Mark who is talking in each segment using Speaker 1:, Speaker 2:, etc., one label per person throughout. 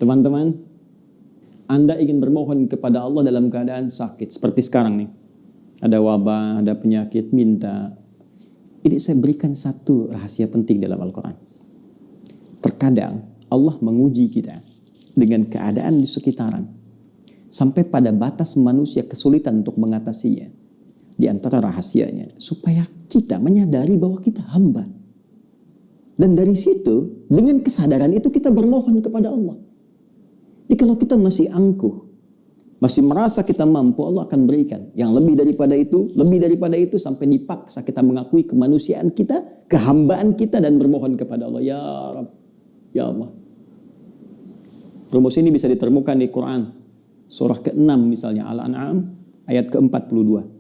Speaker 1: Teman-teman, Anda ingin bermohon kepada Allah dalam keadaan sakit, seperti sekarang nih. Ada wabah, ada penyakit, minta. Ini saya berikan satu rahasia penting dalam Al-Quran. Terkadang Allah menguji kita dengan keadaan di sekitaran. Sampai pada batas manusia kesulitan untuk mengatasinya. Di antara rahasianya, supaya kita menyadari bahwa kita hamba. Dan dari situ, dengan kesadaran itu kita bermohon kepada Allah. Jadi kalau kita masih angkuh, masih merasa kita mampu, Allah akan berikan. Yang lebih daripada itu, sampai dipaksa kita mengakui kemanusiaan kita, kehambaan kita, dan bermohon kepada Allah. Ya Rabb, ya Allah. Rumus ini bisa ditemukan di Quran. Surah ke-6 misalnya, Al-An'am, ayat ke-42.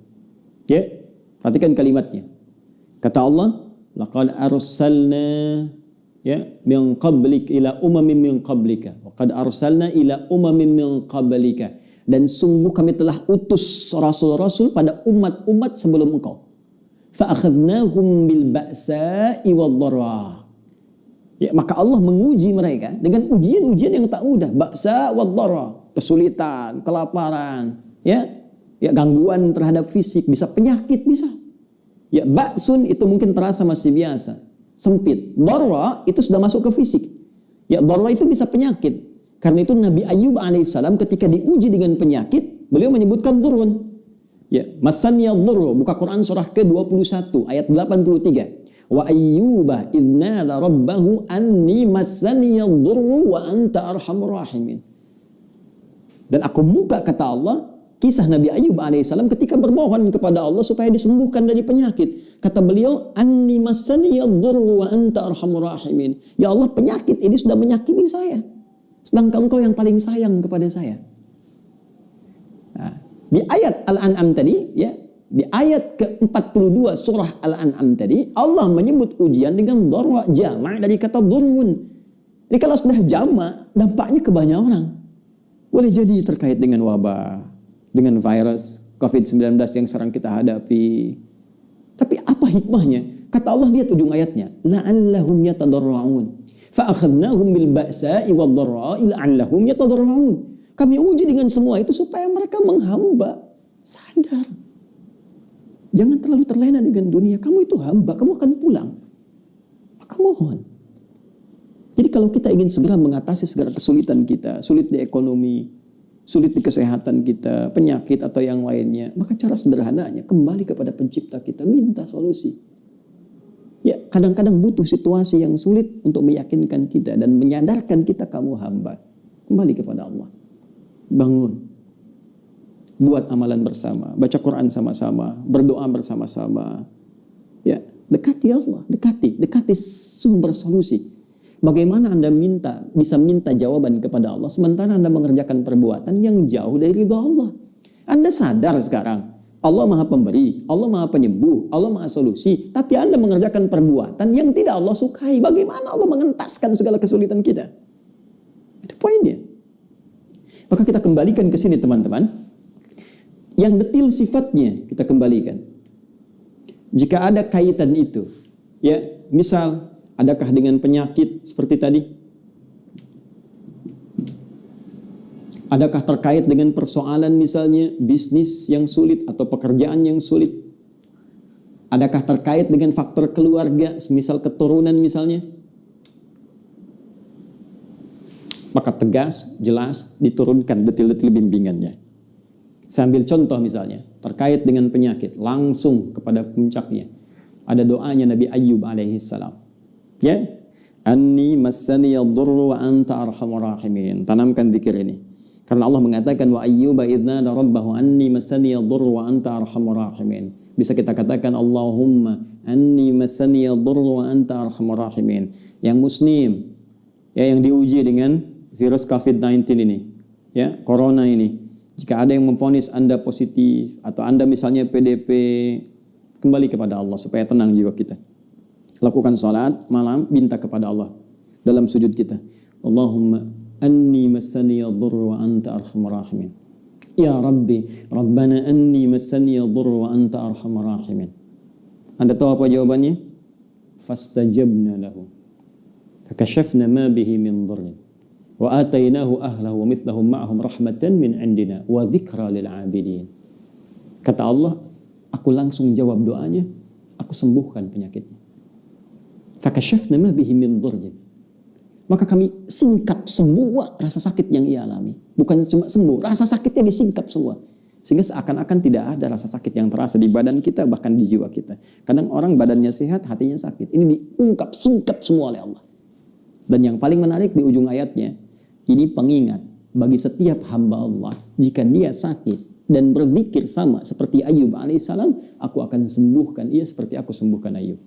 Speaker 1: Ya, perhatikan kalimatnya. Kata Allah, laqad arsalna min qablik ila umamin min qablika wa qad arsalna ila umamin min qablika, dan sungguh kami telah utus rasul-rasul pada umat-umat sebelum engkau. Fa akhadnahum bil ba'sa'i wad-dharra. Ya, maka Allah menguji mereka dengan ujian-ujian yang tak mudah, ba'sa wad-dharra, kesulitan, kelaparan, ya gangguan terhadap fisik, bisa penyakit, bisa. Ya, ba'sun itu mungkin terasa masih biasa, sempit. Dharra itu sudah masuk ke fisik. Ya, dharra itu bisa penyakit. Karena itu Nabi Ayyub alaihissalam ketika diuji dengan penyakit, beliau menyebutkan durun. Ya, masaniya dhurru, buka Quran surah ke-21 ayat 83. Wa ayyuba idnala rabbahu anni masaniya dhurru wa anta arhamur rahimin. Dan aku buka, kata Allah, kisah Nabi Ayyub alaihissalam ketika bermohon kepada Allah supaya disembuhkan dari penyakit. Kata beliau, anni masaniya dhurru wa anta arhamur rahimin. Ya Allah, penyakit ini sudah menyakiti saya, sedangkan Engkau yang paling sayang kepada saya. Nah, di ayat Al-An'am tadi, ya, di ayat ke-42 surah Al-An'am tadi, Allah menyebut ujian dengan dharra, jama' dari kata dhurrun. Jadi kalau sudah jama', dampaknya ke banyak orang. Boleh jadi terkait dengan wabah, dengan virus COVID-19 yang sekarang kita hadapi. Tapi apa hikmahnya? Kata Allah, lihat ujung ayatnya, la'allahum yatadarra'un fa akhadnahum bil ba'sa'i wad-dharra'i la'allahum yatadarra'un. Kami uji dengan semua itu supaya mereka menghamba, sadar. Jangan terlalu terlena dengan dunia. Kamu itu hamba, kamu akan pulang. Maka mohon. Jadi kalau kita ingin segera mengatasi segala kesulitan kita, sulit di ekonomi, sulit di kesehatan kita, penyakit atau yang lainnya, maka cara sederhananya kembali kepada pencipta kita, minta solusi. Ya, kadang-kadang butuh situasi yang sulit untuk meyakinkan kita dan menyadarkan kita kamu hamba. Kembali kepada Allah. Bangun. Buat amalan bersama, baca Quran sama-sama, berdoa bersama-sama. Ya, dekati Allah, dekati sumber solusi. Bagaimana Anda bisa minta jawaban kepada Allah sementara Anda mengerjakan perbuatan yang jauh dari ridha Allah? Anda sadar sekarang Allah Maha Pemberi, Allah Maha Penyembuh, Allah Maha Solusi, tapi Anda mengerjakan perbuatan yang tidak Allah sukai. Bagaimana Allah mengentaskan segala kesulitan kita? Itu poinnya. Maka kita kembalikan ke sini, teman-teman. Yang detil sifatnya kita kembalikan. Jika ada kaitan itu, ya, misal adakah dengan penyakit seperti tadi? Adakah terkait dengan persoalan misalnya bisnis yang sulit atau pekerjaan yang sulit? Adakah terkait dengan faktor keluarga, semisal keturunan misalnya? Maka tegas, jelas, diturunkan detil-detil bimbingannya. Saya ambil contoh misalnya, terkait dengan penyakit, langsung kepada puncaknya. Ada doanya Nabi Ayyub alaihissalam. Ya, anni massani yadurru wa anta arhamur rahimin. Tanamkan zikir ini. Karena Allah mengatakan wa ayyuba idnada rabbahu anni massani yadurru wa anta arhamur rahimin. Bisa kita katakan Allahumma anni massani yadurru wa anta arhamur rahimin. Yang muslim, ya, yang diuji dengan virus COVID-19 ini, ya, corona ini. Jika ada yang memvonis Anda positif atau Anda misalnya PDP, kembali kepada Allah supaya tenang jiwa kita. Lakukan salat malam, minta kepada Allah dalam sujud kita. Allahumma anni massani yadurru wa anta arhamur rahimin. Ya Rabbi, Rabbana anni massani yadurru wa anta arhamur rahimin. Anda tahu apa jawabannya? Fastajabna lahu. Fakashafna ma bihi min dhurrin. Wa atainahu ahlahu wa mithlahum ma'ahum rahmatan min indina wa dzikra lil 'abidin. Kata Allah, aku langsung jawab doanya, aku sembuhkan penyakitnya. Fakashafna ma bihi min dhurrin. Maka kami singkap semua rasa sakit yang ia alami. Bukan cuma sembuh, rasa sakitnya disingkap semua. Sehingga seakan-akan tidak ada rasa sakit yang terasa di badan kita, bahkan di jiwa kita. Kadang orang badannya sehat, hatinya sakit. Ini diungkap, singkap semua oleh Allah. Dan yang paling menarik di ujung ayatnya, ini pengingat bagi setiap hamba Allah. Jika dia sakit dan berzikir sama seperti Ayub alaihissalam, aku akan sembuhkan ia seperti aku sembuhkan Ayub.